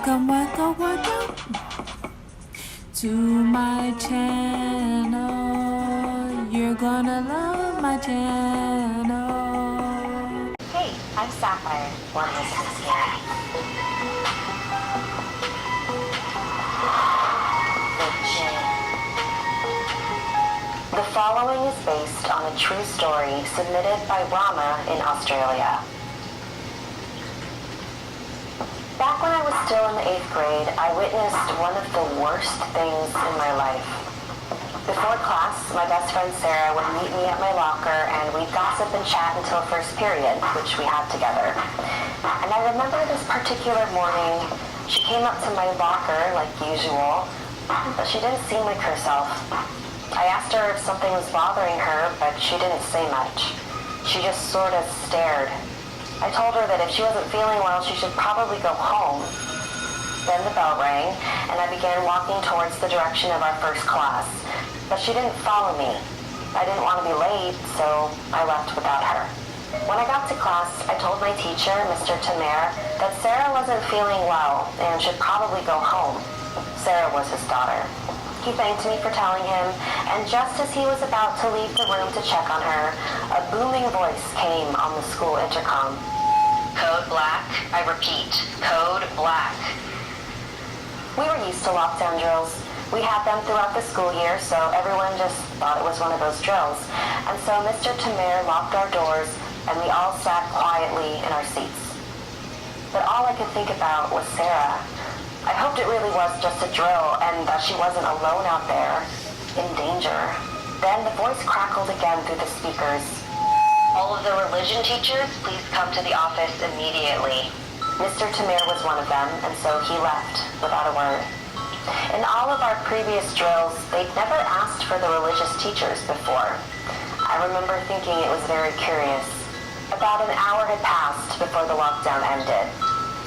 Welcome to my channel. You're gonna love my channel. Hey, I'm Sapphire, one listeners here. The following is based on a true story submitted by Rama in Australia. Back when I was still in the 8th grade, I witnessed one of the worst things in my life. Before class, my best friend Sarah would meet me at my locker and we'd gossip and chat until first period, which we had together. And I remember this particular morning, she came up to my locker like usual, but she didn't seem like herself. I asked her if something was bothering her, but she didn't say much. She just sort of stared. I told her that if she wasn't feeling well, she should probably go home. Then the bell rang, and I began walking towards the direction of our first class. But she didn't follow me. I didn't want to be late, so I left without her. When I got to class, I told my teacher, Mr. Caterer, that Sarah wasn't feeling well and should probably go home. Sarah was his daughter. He thanked me for telling him, and just as he was about to leave the room to check on her, a booming voice came on the school intercom. Code black, I repeat, code black. We were used to lockdown drills. We had them throughout the school year, so everyone just thought it was one of those drills. And so Mr. Caterer locked our doors, and we all sat quietly in our seats. But all I could think about was Sarah. I hoped it really was just a drill and that she wasn't alone out there, in danger. Then the voice crackled again through the speakers. All of the religion teachers, please come to the office immediately. Mr. Caterer was one of them, and so he left without a word. In all of our previous drills, they'd never asked for the religious teachers before. I remember thinking it was very curious. About an hour had passed before the lockdown ended.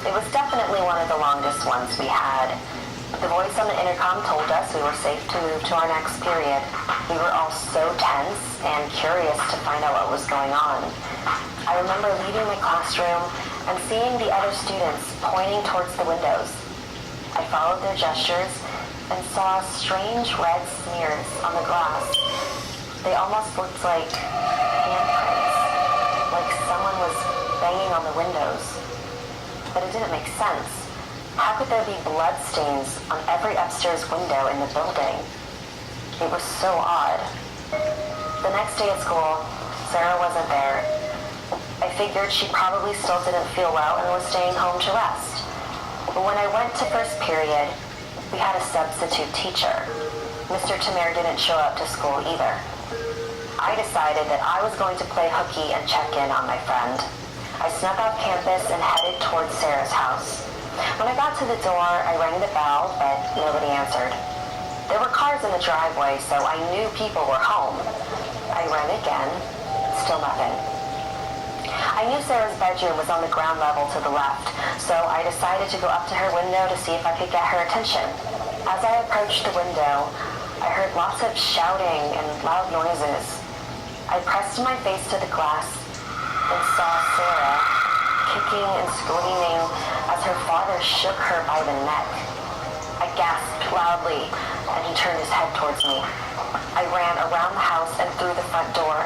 It was definitely one of the longest ones we had. The voice on the intercom told us we were safe to move to our next period. We were all so tense and curious to find out what was going on. I remember leaving my classroom and seeing the other students pointing towards the windows. I followed their gestures and saw strange red smears on the glass. They almost looked like handprints, like someone was banging on the windows. But it didn't make sense. How could there be blood stains on every upstairs window in the building? It was so odd. The next day at school, Sarah wasn't there. I figured she probably still didn't feel well and was staying home to rest. But when I went to first period, we had a substitute teacher. Mr. Caterer didn't show up to school either. I decided that I was going to play hooky and check in on my friend. I snuck off campus and headed towards Sarah's house. When I got to the door, I rang the bell, but nobody answered. There were cars in the driveway, so I knew people were home. I rang again, still nothing. I knew Sarah's bedroom was on the ground level to the left, so I decided to go up to her window to see if I could get her attention. As I approached the window, I heard lots of shouting and loud noises. I pressed my face to the glass and saw Sarah kicking and screaming as her father shook her by the neck. I gasped loudly, and he turned his head towards me. I ran around the house and through the front door.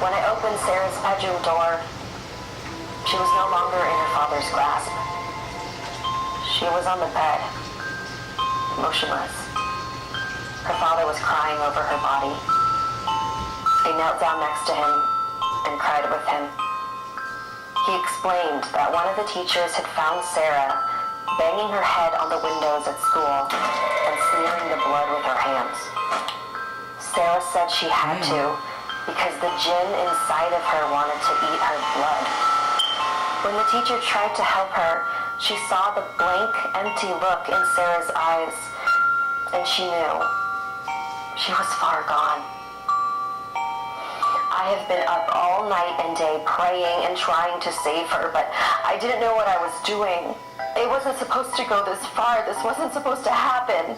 When I opened Sarah's bedroom door, she was no longer in her father's grasp. She was on the bed, motionless. Her father was crying over her body. I knelt down next to him and cried with him. He explained that one of the teachers had found Sarah banging her head on the windows at school and smearing the blood with her hands. Sarah said she had to because the jinn inside of her wanted to eat her blood. When the teacher tried to help her, she saw the blank, empty look in Sarah's eyes, and she knew she was far gone. I have been up all night and day praying and trying to save her, but I didn't know what I was doing. It wasn't supposed to go this far. This wasn't supposed to happen.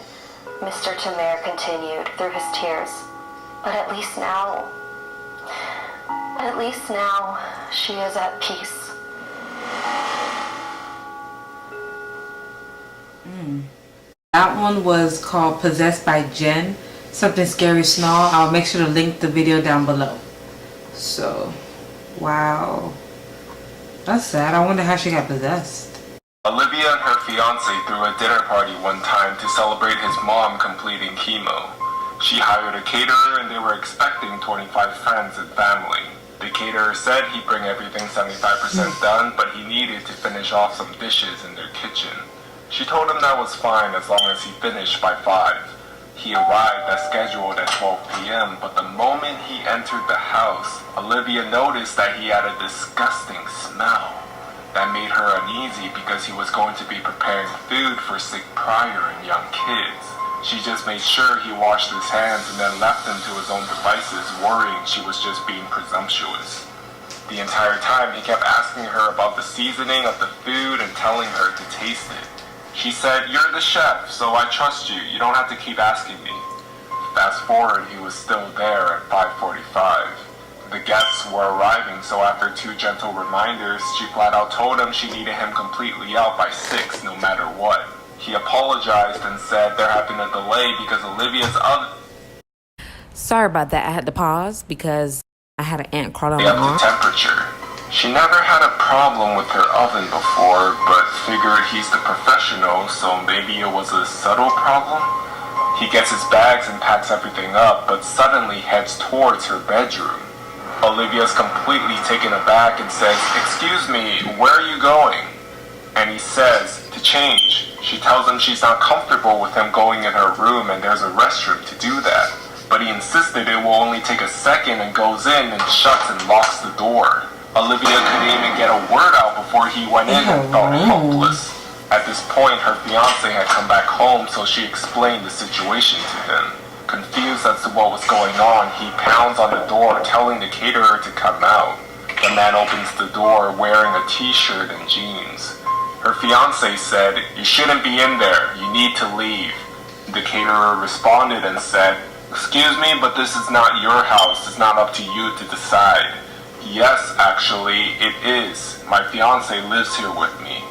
Mr. Caterer continued through his tears. But at least now, she is at peace. that one was called Possessed by Jen. Something Scary Small. I'll make sure to link the video down below. So, wow. That's sad. I wonder how she got possessed. Olivia and her fiance threw a dinner party one time to celebrate his mom completing chemo. She hired a caterer and they were expecting 25 friends and family. The caterer said he'd bring everything 75% done, but he needed to finish off some dishes in their kitchen. She told him that was fine as long as he finished by 5. He arrived as scheduled at 12 p.m., but the moment he entered the house, Olivia noticed that he had a disgusting smell. That made her uneasy because he was going to be preparing food for sick prior and young kids. She just made sure he washed his hands and then left him to his own devices, worrying she was just being presumptuous. The entire time he kept asking her about the seasoning of the food and telling her to taste it. She said, "You're the chef, so I trust you. You don't have to keep asking me." Fast forward, he was still there at 5:45. The guests were arriving, so after 2 gentle reminders, she flat out told him she needed him completely out by 6, no matter what. He apologized and said there had been a delay because Olivia's Sorry about that. I had to pause because I had an ant crawl on my up arm. the temperature. She never had a problem with her oven before, but figured he's the professional, so maybe it was a subtle problem. He gets his bags and packs everything up, but suddenly heads towards her bedroom. Olivia's completely taken aback and says, "Excuse me, where are you going?" And he says, "To change." She tells him she's not comfortable with him going in her room and there's a restroom to do that. But he insisted it will only take a second and goes in and shuts and locks the door. Olivia couldn't even get a word out before he went in and felt helpless. At this point, her fiance had come back home, so she explained the situation to him. Confused as to what was going on, he pounds on the door, telling the caterer to come out. The man opens the door wearing a t-shirt and jeans. Her fiance said, "You shouldn't be in there. You need to leave." The caterer responded and said, "Excuse me, but this is not your house. It's not up to you to decide." "Yes, actually, it is. My fiance lives here with me."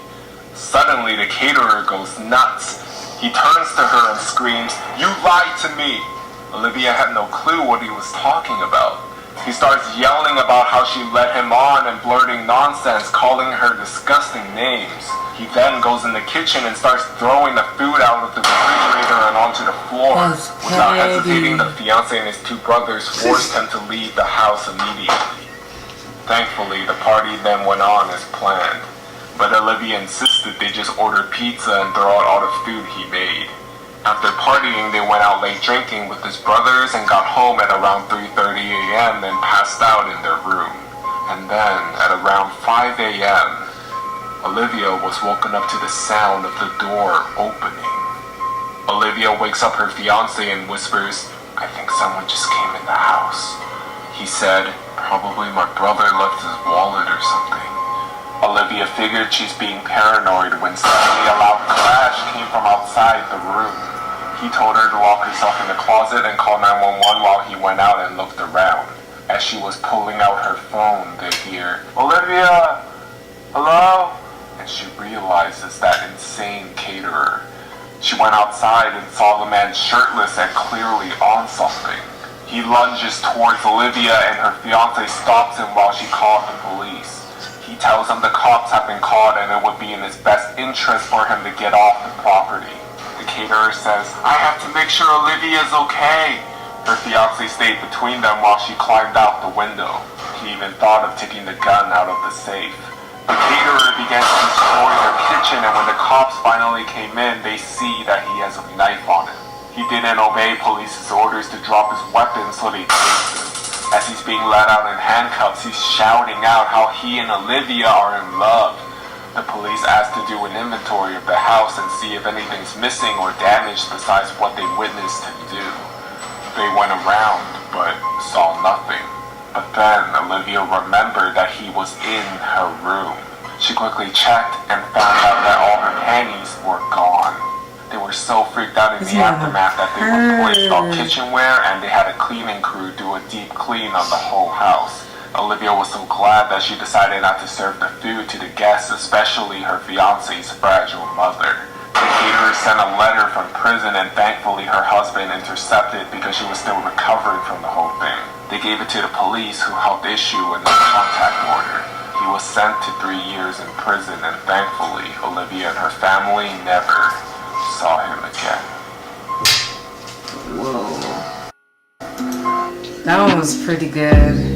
Suddenly, the caterer goes nuts. He turns to her and screams, "You lied to me!" Olivia had no clue what he was talking about. He starts yelling about how she led him on and blurting nonsense, calling her disgusting names. He then goes in the kitchen and starts throwing the food out of the refrigerator and onto the floor. Without hesitating, the fiance and his 2 brothers forced him to leave the house immediately. Thankfully, the party then went on as planned. But Olivia insisted they just order pizza and throw out all the food he made. After partying, they went out late drinking with his brothers and got home at around 3:30 a.m. and passed out in their room. And then, at around 5 a.m., Olivia was woken up to the sound of the door opening. Olivia wakes up her fiance and whispers, "I think someone just came in the house." He said, "Probably my brother left his wallet or something." Olivia figured she's being paranoid when suddenly a loud crash came from outside the room. He told her to lock herself in the closet and call 911 while he went out and looked around. As she was pulling out her phone, they hear, "Olivia! Hello?" And she realizes that insane caterer. She went outside and saw the man shirtless and clearly on something. He lunges towards Olivia and her fiance stops him while she calls the police. He tells him the cops have been called and it would be in his best interest for him to get off the property. The caterer says, "I have to make sure Olivia's okay." Her fiance stayed between them while she climbed out the window. He even thought of taking the gun out of the safe. The caterer began to destroy their kitchen, and when the cops finally came in, they see that he has a knife on him. He didn't obey police's orders to drop his weapon, so they chased him. As he's being let out in handcuffs, he's shouting out how he and Olivia are in love. The police asked to do an inventory of the house and see if anything's missing or damaged besides what they witnessed him do. They went around, but saw nothing. But then Olivia remembered that he was in her room. She quickly checked and found out that all her panties were gone. They were so freaked out in the aftermath that they replaced all kitchenware and they had a cleaning crew do a deep clean on the whole house. Olivia was so glad that she decided not to serve the food to the guests, especially her fiance's fragile mother. The caterer sent a letter from prison intercepted because she was still recovering from the whole thing. They gave it to the police, who helped issue a no-contact order. He was sent to 3 years in prison, and thankfully, Olivia and her family never saw him again. Whoa. That one was pretty good.